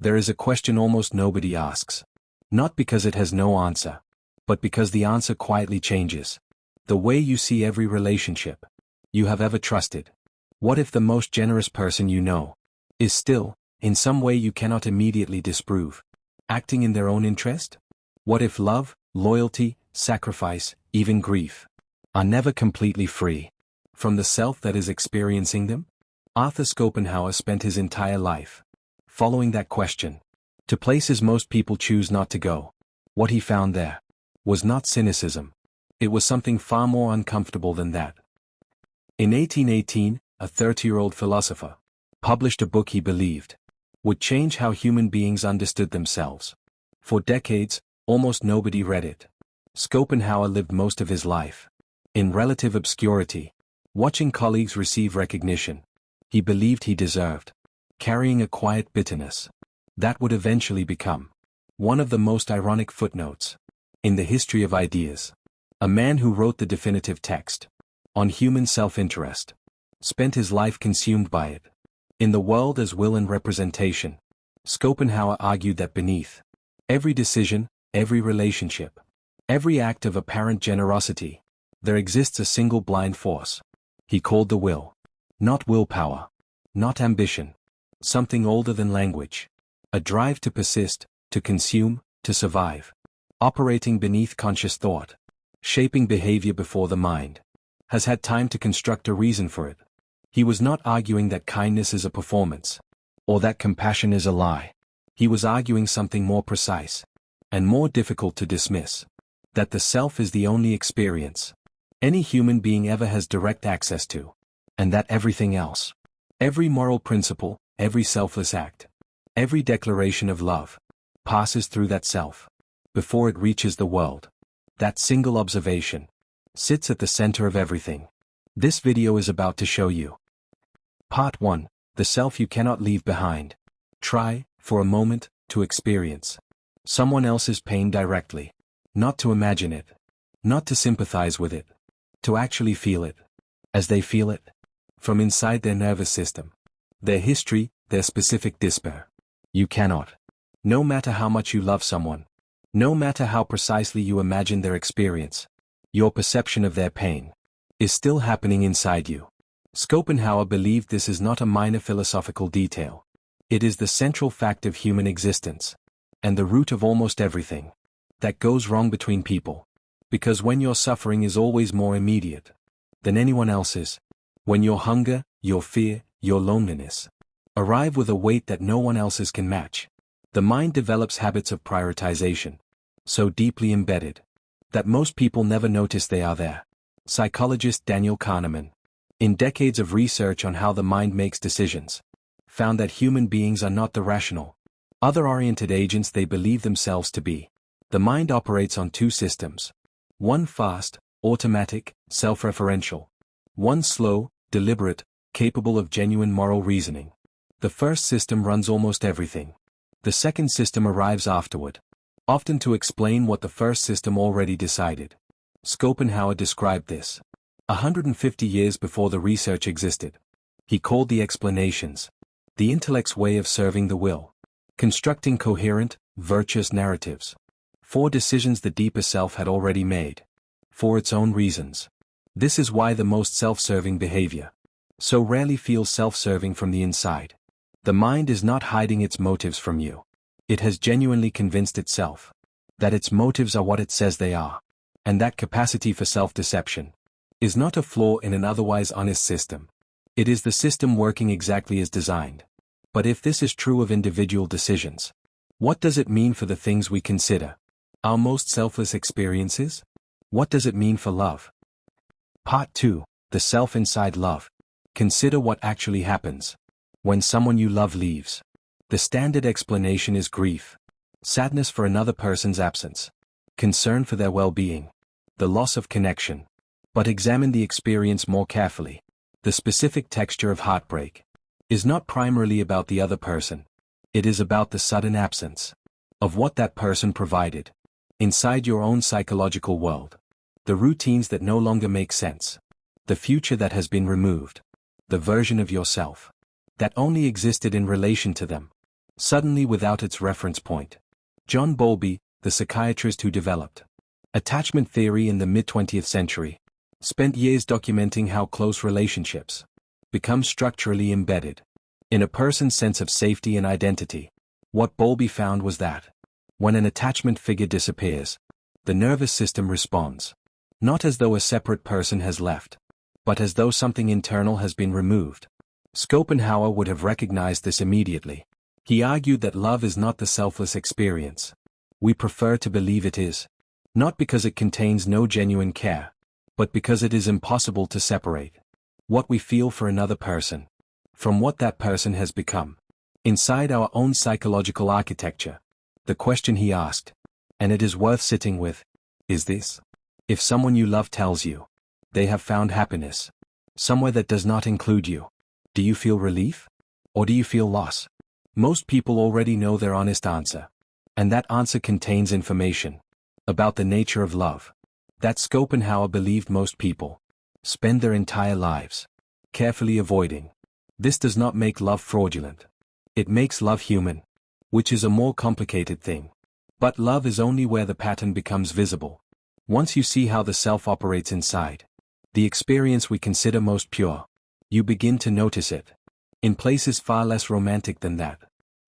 there is a question almost nobody asks. Not because it has no answer, but because the answer quietly changes the way you see every relationship you have ever trusted. What if the most generous person you know is still, in some way you cannot immediately disprove, acting in their own interest? What if love, loyalty, sacrifice, even grief, are never completely free from the self that is experiencing them? Arthur Schopenhauer spent his entire life following that question, to places most people choose not to go. What he found there was not cynicism. It was something far more uncomfortable than that. In 1818, a 30-year-old philosopher published a book he believed would change how human beings understood themselves. For decades, almost nobody read it. Schopenhauer lived most of his life in relative obscurity, watching colleagues receive recognition he believed he deserved, carrying a quiet bitterness that would eventually become one of the most ironic footnotes in the history of ideas. A man who wrote the definitive text on human self-interest spent his life consumed by it. In The World as Will and Representation, Schopenhauer argued that beneath every decision, every relationship, every act of apparent generosity, there exists a single blind force he called the will. Not willpower, not ambition, something older than language, a drive to persist, to consume, to survive, operating beneath conscious thought, shaping behavior before the mind has had time to construct a reason for it. He was not arguing that kindness is a performance, or that compassion is a lie. He was arguing something more precise, and more difficult to dismiss, that the self is the only experience any human being ever has direct access to, and that everything else, every moral principle, every selfless act, every declaration of love, passes through that self, before it reaches the world. That single observation sits at the center of everything this video is about to show you. Part 1. The self you cannot leave behind. Try, for a moment, to experience someone else's pain directly. Not to imagine it. Not to sympathize with it. To actually feel it. As they feel it. From inside their nervous system. Their history, their specific despair. You cannot. No matter how much you love someone. No matter how precisely you imagine their experience. Your perception of their pain is still happening inside you. Schopenhauer believed this is not a minor philosophical detail. It is the central fact of human existence, and the root of almost everything that goes wrong between people. Because when your suffering is always more immediate than anyone else's, when your hunger, your fear, your loneliness arrive with a weight that no one else's can match, the mind develops habits of prioritization, so deeply embedded that most people never notice they are there. Psychologist Daniel Kahneman, in decades of research on how the mind makes decisions, found that human beings are not the rational, other-oriented agents they believe themselves to be. The mind operates on two systems. One fast, automatic, self-referential. One slow, deliberate, capable of genuine moral reasoning. The first system runs almost everything. The second system arrives afterward, often to explain what the first system already decided. Schopenhauer described this 150 years before the research existed. He called the explanations the intellect's way of serving the will, constructing coherent, virtuous narratives for decisions the deeper self had already made, for its own reasons. This is why the most self-serving behavior so rarely feels self-serving from the inside. The mind is not hiding its motives from you. It has genuinely convinced itself that its motives are what it says they are, and that capacity for self-deception is not a flaw in an otherwise honest system. It is the system working exactly as designed. But if this is true of individual decisions, what does it mean for the things we consider our most selfless experiences? What does it mean for love? Part 2. The self inside love. Consider what actually happens when someone you love leaves. The standard explanation is grief, sadness for another person's absence, concern for their well-being, the loss of connection. But examine the experience more carefully. The specific texture of heartbreak is not primarily about the other person. It is about the sudden absence of what that person provided inside your own psychological world. The routines that no longer make sense. The future that has been removed. The version of yourself that only existed in relation to them. suddenly without its reference point. John Bowlby, the psychiatrist who developed attachment theory in the mid-20th century, spent years documenting how close relationships become structurally embedded in a person's sense of safety and identity. What Bowlby found was that when an attachment figure disappears, the nervous system responds, not as though a separate person has left, but as though something internal has been removed. Schopenhauer would have recognized this immediately. He argued that love is not the selfless experience. We prefer to believe it is, not because it contains no genuine care, but because it is impossible to separate what we feel for another person from what that person has become. Inside our own psychological architecture, the question he asked, and it is worth sitting with, is this: if someone you love tells you they have found happiness somewhere that does not include you, do you feel relief? Or do you feel loss? Most people already know their honest answer, and that answer contains information about the nature of love that Schopenhauer believed most people spend their entire lives carefully avoiding. This does not make love fraudulent. It makes love human, which is a more complicated thing. But love is only where the pattern becomes visible. Once you see how the self operates inside the experience we consider most pure, you begin to notice it in places far less romantic than that.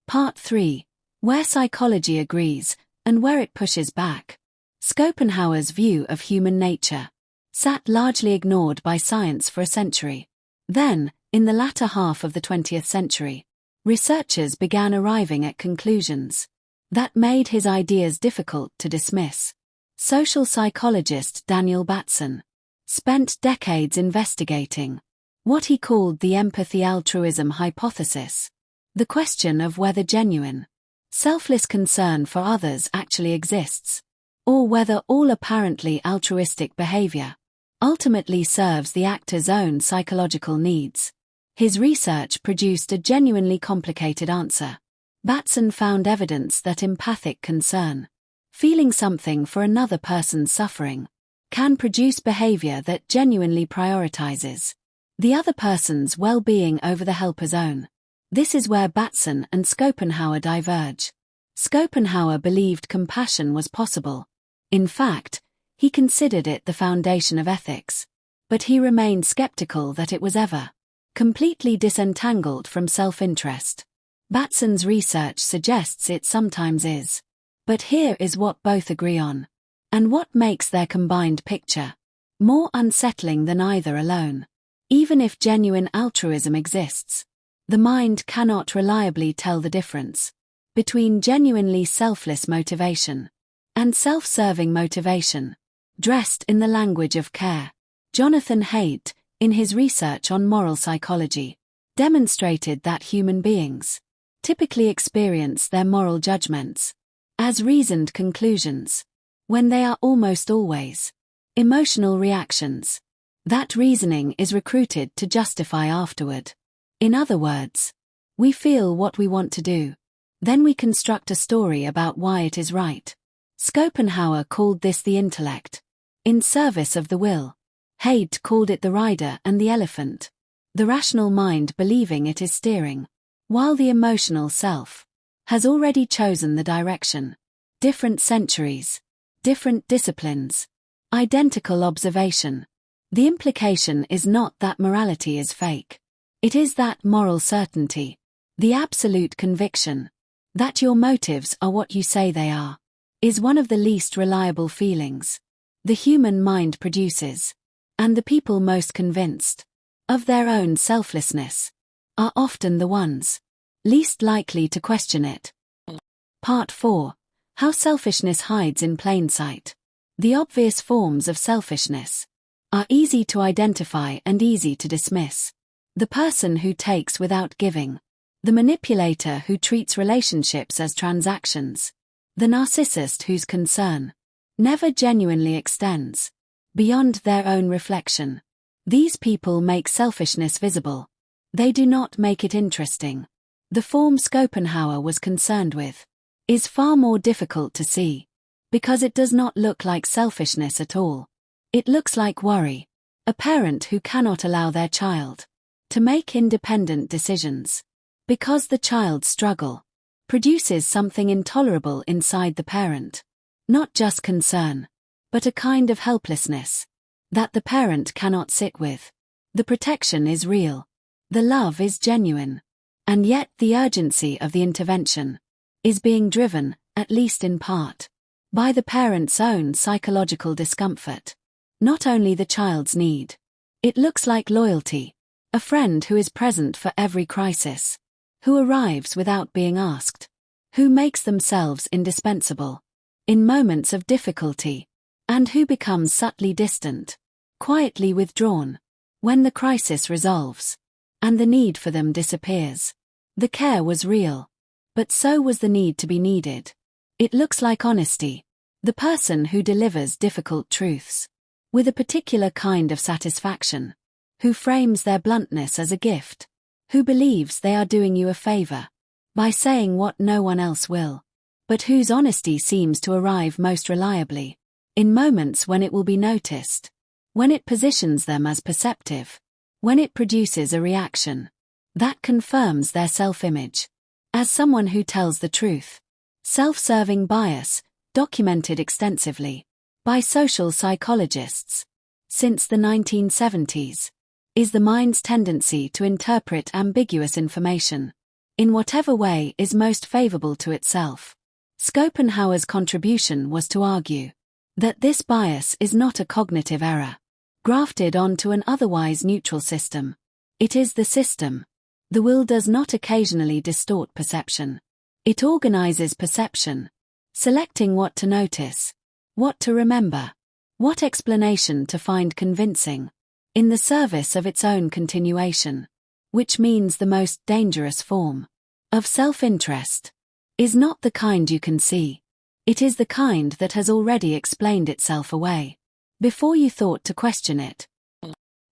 Part 3. Where psychology agrees, and where it pushes back. Schopenhauer's view of human nature sat largely ignored by science for a century. Then, in the latter half of the 20th century, researchers began arriving at conclusions that made his ideas difficult to dismiss. Social psychologist Daniel Batson spent decades investigating what he called the empathy-altruism hypothesis, the question of whether genuine, selfless concern for others actually exists, or whether all apparently altruistic behavior ultimately serves the actor's own psychological needs. His research produced a genuinely complicated answer. Batson found evidence that empathic concern, feeling something for another person's suffering, can produce behavior that genuinely prioritizes the other person's well-being over the helper's own. This is where Batson and Schopenhauer diverge. Schopenhauer believed compassion was possible. In fact, he considered it the foundation of ethics. But he remained skeptical that it was ever completely disentangled from self-interest. Batson's research suggests it sometimes is. But here is what both agree on, and what makes their combined picture more unsettling than either alone. Even if genuine altruism exists, the mind cannot reliably tell the difference between genuinely selfless motivation and self-serving motivation, dressed in the language of care. Jonathan Haidt, in his research on moral psychology, demonstrated that human beings typically experience their moral judgments as reasoned conclusions, when they are almost always emotional reactions. That reasoning is recruited to justify afterward. In other words, we feel what we want to do. Then we construct a story about why it is right. Schopenhauer called this the intellect, in service of the will. Haidt called it the rider and the elephant, the rational mind believing it is steering, while the emotional self has already chosen the direction. Different centuries, different disciplines, identical observation. The implication is not that morality is fake. It is that moral certainty, the absolute conviction that your motives are what you say they are, is one of the least reliable feelings the human mind produces. And the people most convinced of their own selflessness are often the ones least likely to question it. Part 4. How selfishness hides in plain sight. The obvious forms of selfishness are easy to identify and easy to dismiss. The person who takes without giving, the manipulator who treats relationships as transactions, the narcissist whose concern never genuinely extends beyond their own reflection. These people make selfishness visible. They do not make it interesting. The form Schopenhauer was concerned with is far more difficult to see, because it does not look like selfishness at all. It looks like worry. A parent who cannot allow their child to make independent decisions because the child's struggle produces something intolerable inside the parent. Not just concern, but a kind of helplessness that the parent cannot sit with. The protection is real. The love is genuine. And yet the urgency of the intervention is being driven, at least in part, by the parent's own psychological discomfort. Not only the child's need. It looks like loyalty, a friend who is present for every crisis, who arrives without being asked, who makes themselves indispensable in moments of difficulty, and who becomes subtly distant, quietly withdrawn, when the crisis resolves, and the need for them disappears. The care was real, but so was the need to be needed. It looks like honesty, the person who delivers difficult truths with a particular kind of satisfaction, who frames their bluntness as a gift, who believes they are doing you a favor by saying what no one else will, but whose honesty seems to arrive most reliably in moments when it will be noticed, when it positions them as perceptive, when it produces a reaction that confirms their self-image as someone who tells the truth. Self-serving bias, documented extensively by social psychologists since the 1970s, is the mind's tendency to interpret ambiguous information in whatever way is most favorable to itself. Schopenhauer's contribution was to argue that this bias is not a cognitive error grafted onto an otherwise neutral system. It is the system. The will does not occasionally distort perception. It organizes perception, selecting what to notice, what to remember, what explanation to find convincing, in the service of its own continuation, which means the most dangerous form of self-interest is not the kind you can see. It is the kind that has already explained itself away before you thought to question it.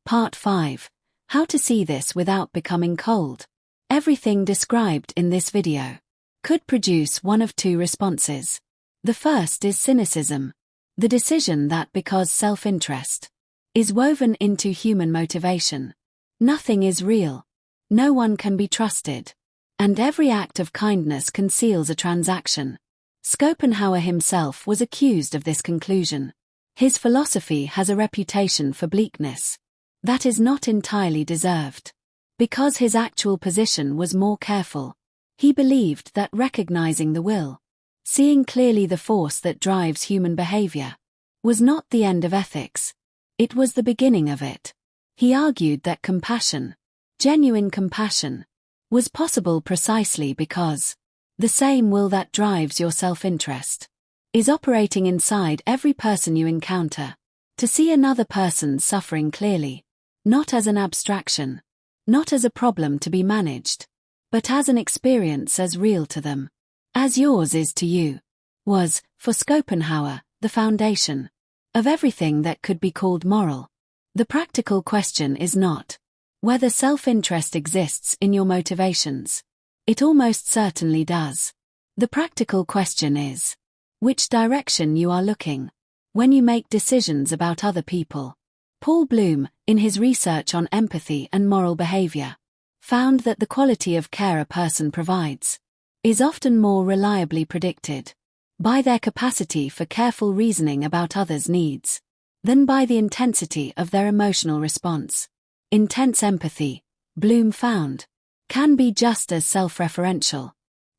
Part 5. How to see this without becoming cold. Everything described in this video could produce one of two responses. The first is cynicism, the decision that because self-interest is woven into human motivation, nothing is real, no one can be trusted, and every act of kindness conceals a transaction. Schopenhauer himself was accused of this conclusion. His philosophy has a reputation for bleakness that is not entirely deserved. Because his actual position was more careful, he believed that recognizing the will, seeing clearly the force that drives human behavior, was not the end of ethics. It was the beginning of it. He argued that compassion, genuine compassion, was possible precisely because the same will that drives your self-interest is operating inside every person you encounter, to see another person's suffering clearly, not as an abstraction, not as a problem to be managed, but as an experience as real to them as yours is to you, was, for Schopenhauer, the foundation of everything that could be called moral. The practical question is not whether self-interest exists in your motivations. It almost certainly does. The practical question is which direction you are looking when you make decisions about other people. Paul Bloom, in his research on empathy and moral behavior, found that the quality of care a person provides is often more reliably predicted by their capacity for careful reasoning about others' needs than by the intensity of their emotional response. Intense empathy, Bloom found, can be just as self-referential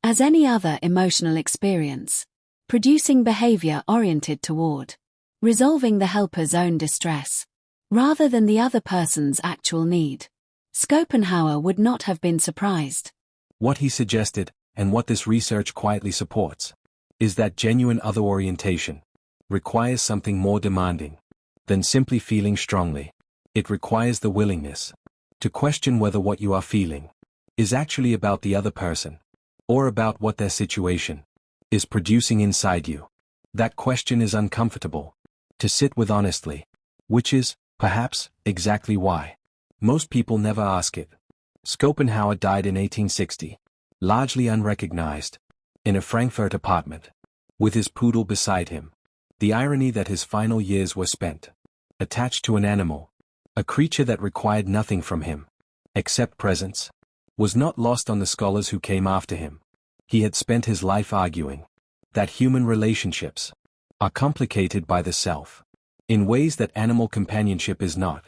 as any other emotional experience, producing behavior oriented toward resolving the helper's own distress rather than the other person's actual need. Schopenhauer would not have been surprised. What he suggested, and what this research quietly supports, is that genuine other orientation requires something more demanding than simply feeling strongly. It requires the willingness to question whether what you are feeling is actually about the other person, or about what their situation is producing inside you. That question is uncomfortable to sit with honestly, which is, perhaps, exactly why most people never ask it. Schopenhauer died in 1860, largely unrecognized, in a Frankfurt apartment, with his poodle beside him. The irony that his final years were spent attached to an animal, a creature that required nothing from him except presence, was not lost on the scholars who came after him. He had spent his life arguing that human relationships are complicated by the self in ways that animal companionship is not.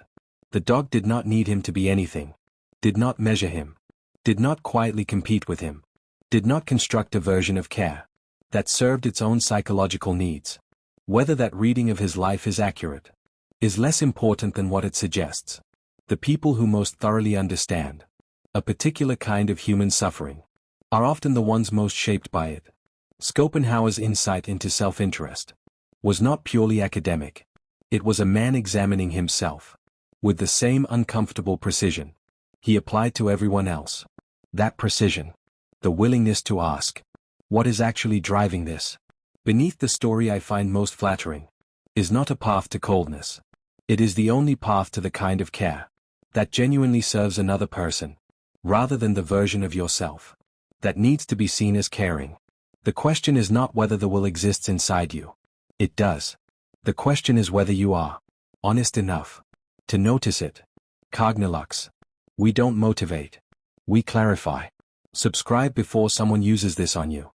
The dog did not need him to be anything, did not measure him, did not quietly compete with him, did not construct a version of care that served its own psychological needs. Whether that reading of his life is accurate is less important than what it suggests. The people who most thoroughly understand a particular kind of human suffering are often the ones most shaped by it. Schopenhauer's insight into self-interest was not purely academic. It was a man examining himself with the same uncomfortable precision he applied to everyone else. That precision, the willingness to ask, what is actually driving this? Beneath the story I find most flattering is not a path to coldness. It is the only path to the kind of care that genuinely serves another person, rather than the version of yourself that needs to be seen as caring. The question is not whether the will exists inside you. It does. The question is whether you are honest enough to notice it. Cognilux. We don't motivate. We clarify. Subscribe before someone uses this on you.